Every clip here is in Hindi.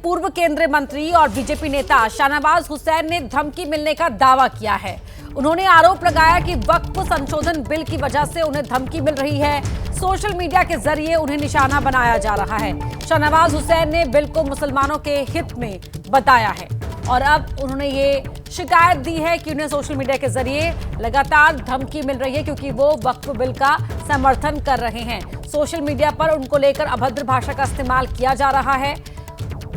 पूर्व केंद्रीय मंत्री और बीजेपी नेता शाहनवाज हुसैन ने धमकी मिलने का दावा किया है। उन्होंने आरोप लगाया कि वक्फ संशोधन बिल की वजह से उन्हें धमकी मिल रही है। सोशल मीडिया के जरिए उन्हें निशाना बनाया जा रहा है। शाहनवाज हुसैन ने बिल को मुसलमानों के हित में बताया है और अब उन्होंने ये शिकायत दी है कि उन्हें सोशल मीडिया के जरिए लगातार धमकी मिल रही है क्योंकि वो वक्फ बिल का समर्थन कर रहे हैं। सोशल मीडिया पर उनको लेकर अभद्र भाषा का इस्तेमाल किया जा रहा है।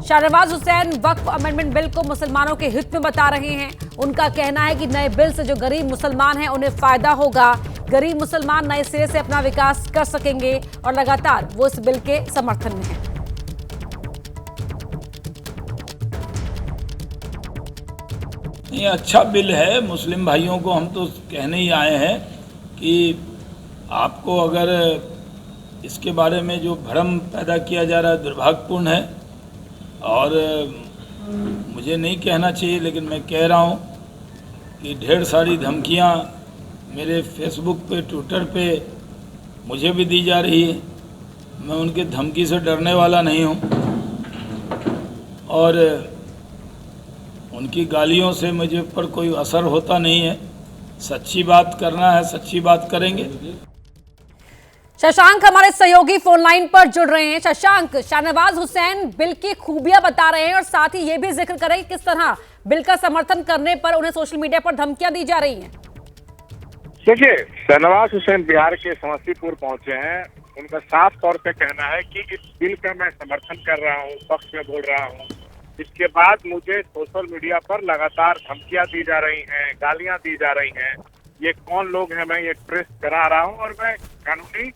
शाहनवाज हुसैन वक्फ अमेंडमेंट बिल को मुसलमानों के हित में बता रहे हैं। उनका कहना है कि नए बिल से जो गरीब मुसलमान हैं उन्हें फायदा होगा। गरीब मुसलमान नए सिरे से अपना विकास कर सकेंगे और लगातार वो इस बिल के समर्थन में हैं। ये अच्छा बिल है। मुस्लिम भाइयों को हम तो कहने ही आए हैं कि आपको अगर इसके बारे में जो भ्रम पैदा किया जा रहा है दुर्भाग्यपूर्ण है और मुझे नहीं कहना चाहिए, लेकिन मैं कह रहा हूँ कि ढेर सारी धमकियाँ मेरे फेसबुक पे, ट्विटर पे मुझे भी दी जा रही है। मैं उनकी धमकी से डरने वाला नहीं हूँ और उनकी गालियों से मुझे पर कोई असर होता नहीं है। सच्ची बात करना है, सच्ची बात करेंगे। शशांक हमारे सहयोगी फोन लाइन पर जुड़ रहे हैं। शशांक, शाहनवाज हुसैन बिल की खूबियां बता रहे हैं और साथ ही ये भी जिक्र करें कि किस तरह बिल का समर्थन करने पर उन्हें सोशल मीडिया पर धमकियां दी जा रही हैं। देखिए, शाहनवाज हुसैन बिहार के समस्तीपुर पहुंचे हैं। उनका साफ तौर पे कहना है कि इस बिल का मैं समर्थन कर रहा हूं, पक्ष में बोल रहा हूं। इसके बाद मुझे सोशल मीडिया पर लगातार धमकियां दी जा रही हैं, गालियां दी जा रही हैं। ये कौन लोग हैं, मैं ये ट्रेस करा रहा हूं और मैं कानूनी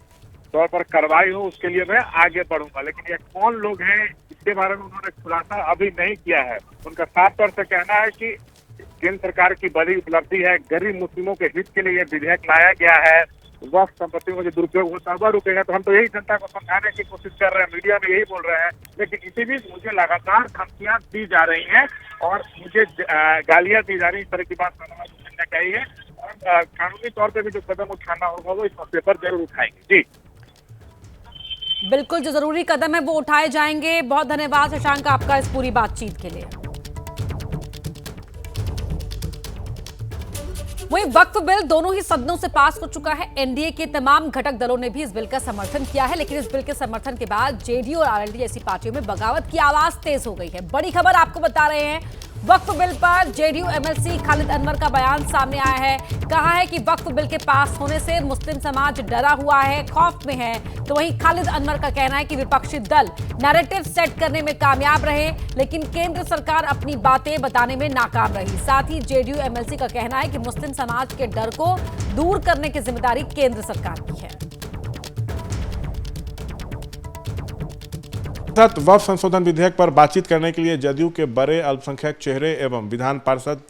तौर पर कार्रवाई हो उसके लिए मैं आगे बढ़ूंगा। लेकिन ये कौन लोग हैं इसके बारे में उन्होंने खुलासा अभी नहीं किया है। उनका साफ तौर से कहना है कि केंद्र सरकार की बड़ी उपलब्धि है, गरीब मुस्लिमों के हित के लिए यह विधेयक लाया गया है। वक्फ संपत्ति में जो दुरुपयोग होता है वह रुकेगा। तो हम तो यही जनता को समझाने की कोशिश कर रहे हैं, मीडिया में यही बोल रहे हैं। लेकिन इसी बीच मुझे लगातार धमकियां दी जा रही हैं और मुझे गालियां दी जा रही, इस तरह की बात शाहनवाज हुसैन ने कही है। और कानूनी तौर पर भी जो कदम उठाना होगा वो इस मसले पर जरूर उठाएंगे। जी बिल्कुल, जो जरूरी कदम है वो उठाए जाएंगे। बहुत धन्यवाद शशांक आपका इस पूरी बातचीत के लिए। वहीं वक्फ बिल दोनों ही सदनों से पास हो चुका है। एनडीए के तमाम घटक दलों ने भी इस बिल का समर्थन किया है, लेकिन इस बिल के समर्थन के बाद जेडीयू और आरएलडी जैसी पार्टियों में बगावत की आवाज तेज हो गई है। बड़ी खबर आपको बता रहे हैं, वक्फ बिल पर जेडीयू एमएलसी खालिद अनवर का बयान सामने आया है। कहा है कि वक्फ बिल के पास होने से मुस्लिम समाज डरा हुआ है, खौफ में है। तो वहीं खालिद अनवर का कहना है कि विपक्षी दल नैरेटिव सेट करने में कामयाब रहे, लेकिन केंद्र सरकार अपनी बातें बताने में नाकाम रही। साथ ही जेडीयू एमएलसी का कहना है कि मुस्लिम समाज के डर को दूर करने की जिम्मेदारी केंद्र सरकार की है। वक्फ संशोधन विधेयक पर बातचीत करने के लिए जदयू के बड़े अल्पसंख्यक चेहरे एवं विधान पार्षद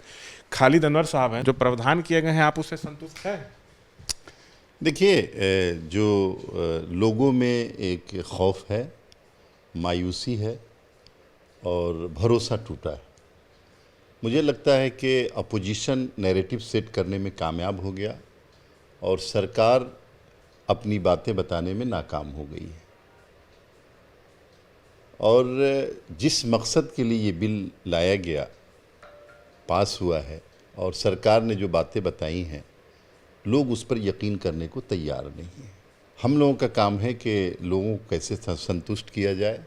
खालिद अनवर साहब हैं, जो प्रावधान किए गए हैं, आप उससे संतुष्ट हैं? देखिए, जो लोगों में एक खौफ है, मायूसी है और भरोसा टूटा है। मुझे लगता है कि अपोजिशन नैरेटिव सेट करने में कामयाब हो गया और सरकार अपनी बातें बताने में नाकाम हो गई है। और जिस मकसद के लिए ये बिल लाया गया, पास हुआ है और सरकार ने जो बातें बताई हैं, लोग उस पर यकीन करने को तैयार नहीं हैं। हम लोगों का काम है कि लोगों को कैसे संतुष्ट किया जाए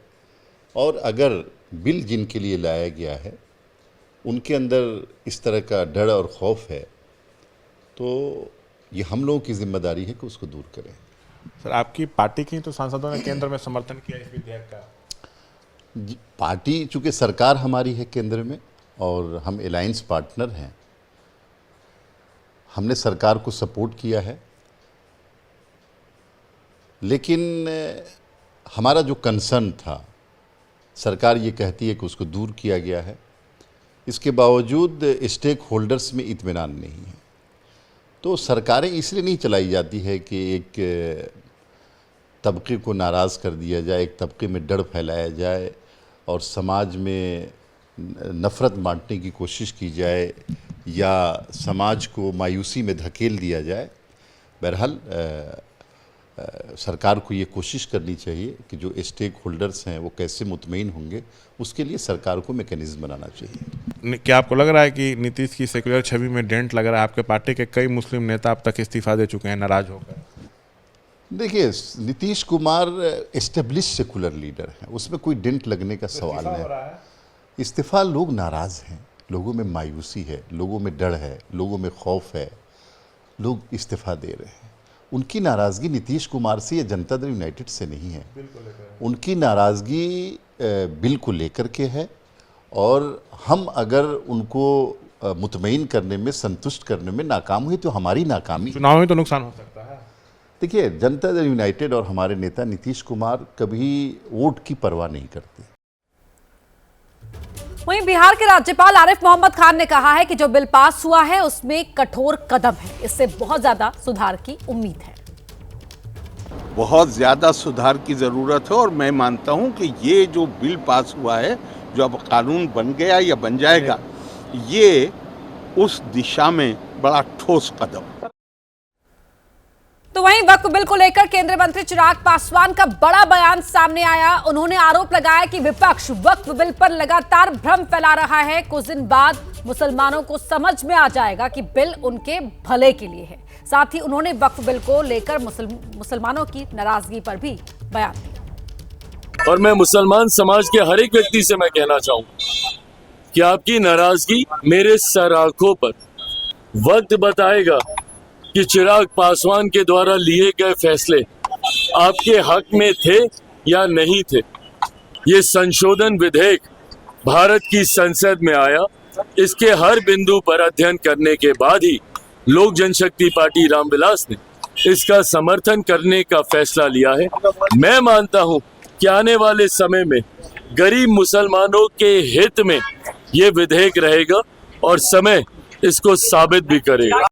और अगर बिल जिनके लिए लाया गया है उनके अंदर इस तरह का डर और खौफ है, तो ये हम लोगों की जिम्मेदारी है कि उसको दूर करें। सर, आपकी पार्टी की तो सांसदों ने केंद्र में समर्थन किया इस विधेयक का। पार्टी, चूँकि सरकार हमारी है केंद्र में और हम अलायंस पार्टनर हैं, हमने सरकार को सपोर्ट किया है। लेकिन हमारा जो कंसर्न था, सरकार ये कहती है कि उसको दूर किया गया है, इसके बावजूद स्टेक होल्डर्स में इत्मीनान नहीं है। तो सरकारें इसलिए नहीं चलाई जाती है कि एक तबके को नाराज़ कर दिया जाए, एक तबके में डर फैलाया जाए और समाज में नफ़रत बांटने की कोशिश की जाए या समाज को मायूसी में धकेल दिया जाए। बहरहाल सरकार को ये कोशिश करनी चाहिए कि जो स्टेक होल्डर्स हैं वो कैसे मुतमईन होंगे, उसके लिए सरकार को मैकेनिज्म बनाना चाहिए। क्या आपको लग रहा है कि नीतीश की सेक्युलर छवि में डेंट लग रहा है? आपके पार्टी के कई मुस्लिम नेता अब तक इस्तीफा दे चुके हैं नाराज होकर। देखिए, Nitish Kumar establish secular leader हैं, उसमें कोई डेंट लगने का सवाल नहीं। इस्तीफा, लोग नाराज़ हैं, लोगों में मायूसी है, लोगों में डर है, लोगों में खौफ है, लोग इस्तीफा दे रहे हैं। उनकी नाराज़गी नीतीश कुमार से या जनता दल यूनाइटेड से नहीं है, उनकी नाराज़गी बिल को लेकर के है। और हम अगर उनको मुतमईन करने में, संतुष्ट करने में नाकाम हुए तो हमारी नाकामी, चुनाव में तो नुकसान हो सकता है। देखिए, जनता दल यूनाइटेड और हमारे नेता नीतीश कुमार कभी वोट की परवाह नहीं करते। वहीं बिहार के राज्यपाल आरिफ मोहम्मद खान ने कहा है कि जो बिल पास हुआ है उसमें कठोर कदम है, इससे बहुत ज्यादा सुधार की उम्मीद है। बहुत ज्यादा सुधार की जरूरत है और मैं मानता हूं कि ये जो बिल पास हुआ है, जो अब कानून बन गया या बन जाएगा, ये उस दिशा में बड़ा ठोस कदम। तो वहीं वक्फ बिल को लेकर केंद्रीय मंत्री चिराग पासवान का बड़ा बयान सामने आया। उन्होंने आरोप लगाया कि विपक्ष वक्फ बिल पर लगातार भ्रम फैला रहा है। कुछ दिन बाद मुसलमानों को समझ में आ जाएगा कि बिल उनके भले के लिए है। साथ ही उन्होंने वक्फ बिल को लेकर मुसलमानों की नाराजगी पर भी बयान दिया। और मैं मुसलमान समाज के हर एक व्यक्ति से मैं कहना चाहूं कि आपकी नाराजगी मेरे सर आंखों पर वक्त बताएगा कि चिराग पासवान के द्वारा लिए गए फैसले आपके हक में थे या नहीं थे। ये संशोधन विधेयक भारत की संसद में आया, इसके हर बिंदु पर अध्ययन करने के बाद ही लोक जनशक्ति पार्टी रामविलास ने इसका समर्थन करने का फैसला लिया है। मैं मानता हूं कि आने वाले समय में गरीब मुसलमानों के हित में ये विधेयक रहेगा और समय इसको साबित भी करेगा।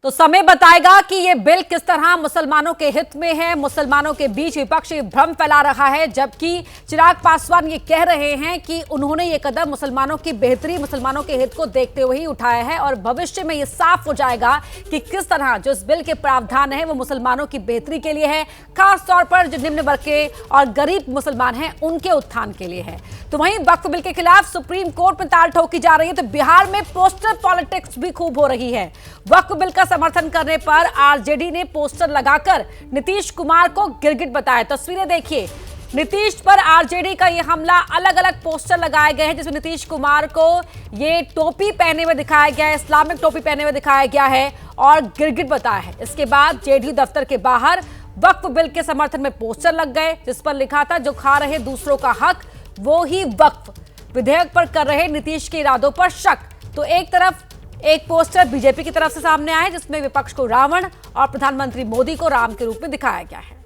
तो समय बताएगा कि ये बिल किस तरह मुसलमानों के हित में है। मुसलमानों के बीच विपक्ष भ्रम फैला रहा है, जबकि चिराग पासवान ये कह रहे हैं कि उन्होंने ये कदम मुसलमानों की बेहतरी, मुसलमानों के हित को देखते हुए ही उठाया है और भविष्य में ये साफ हो जाएगा कि किस तरह जो इस बिल के प्रावधान है वो मुसलमानों की बेहतरी के लिए है, खासतौर पर जो निम्न वर्ग के और गरीब मुसलमान हैं उनके उत्थान के लिए है। तो वहीं वक्फ बिल के खिलाफ सुप्रीम कोर्ट में ताल ठोकी जा रही है, तो बिहार में पोस्टर पॉलिटिक्स भी खूब हो रही है। वक्फ बिल का समर्थन करने पर आरजेडी ने पोस्टर लगाकर नीतीश कुमार को गिरगिट बताया। तस्वीरें देखिए, नीतीश पर आरजेडी का यह हमला, अलग अलग पोस्टर लगाए गए हैं जिसमें नीतीश कुमार को ये टोपी पहने हुए दिखाया गया है, इस्लामिक टोपी पहने हुए दिखाया गया है और गिरगिट बताया है। इसके बाद जेडीयू दफ्तर के बाहर वक्फ बिल के समर्थन में पोस्टर लग गए जिस पर लिखा था, जो खा रहे दूसरों का हक वो ही वक्फ, विधेयक पर कर रहे नीतीश के इरादों पर शक। तो एक तरफ एक पोस्टर बीजेपी की तरफ से सामने आया है जिसमें विपक्ष को रावण और प्रधानमंत्री मोदी को राम के रूप में दिखाया गया है।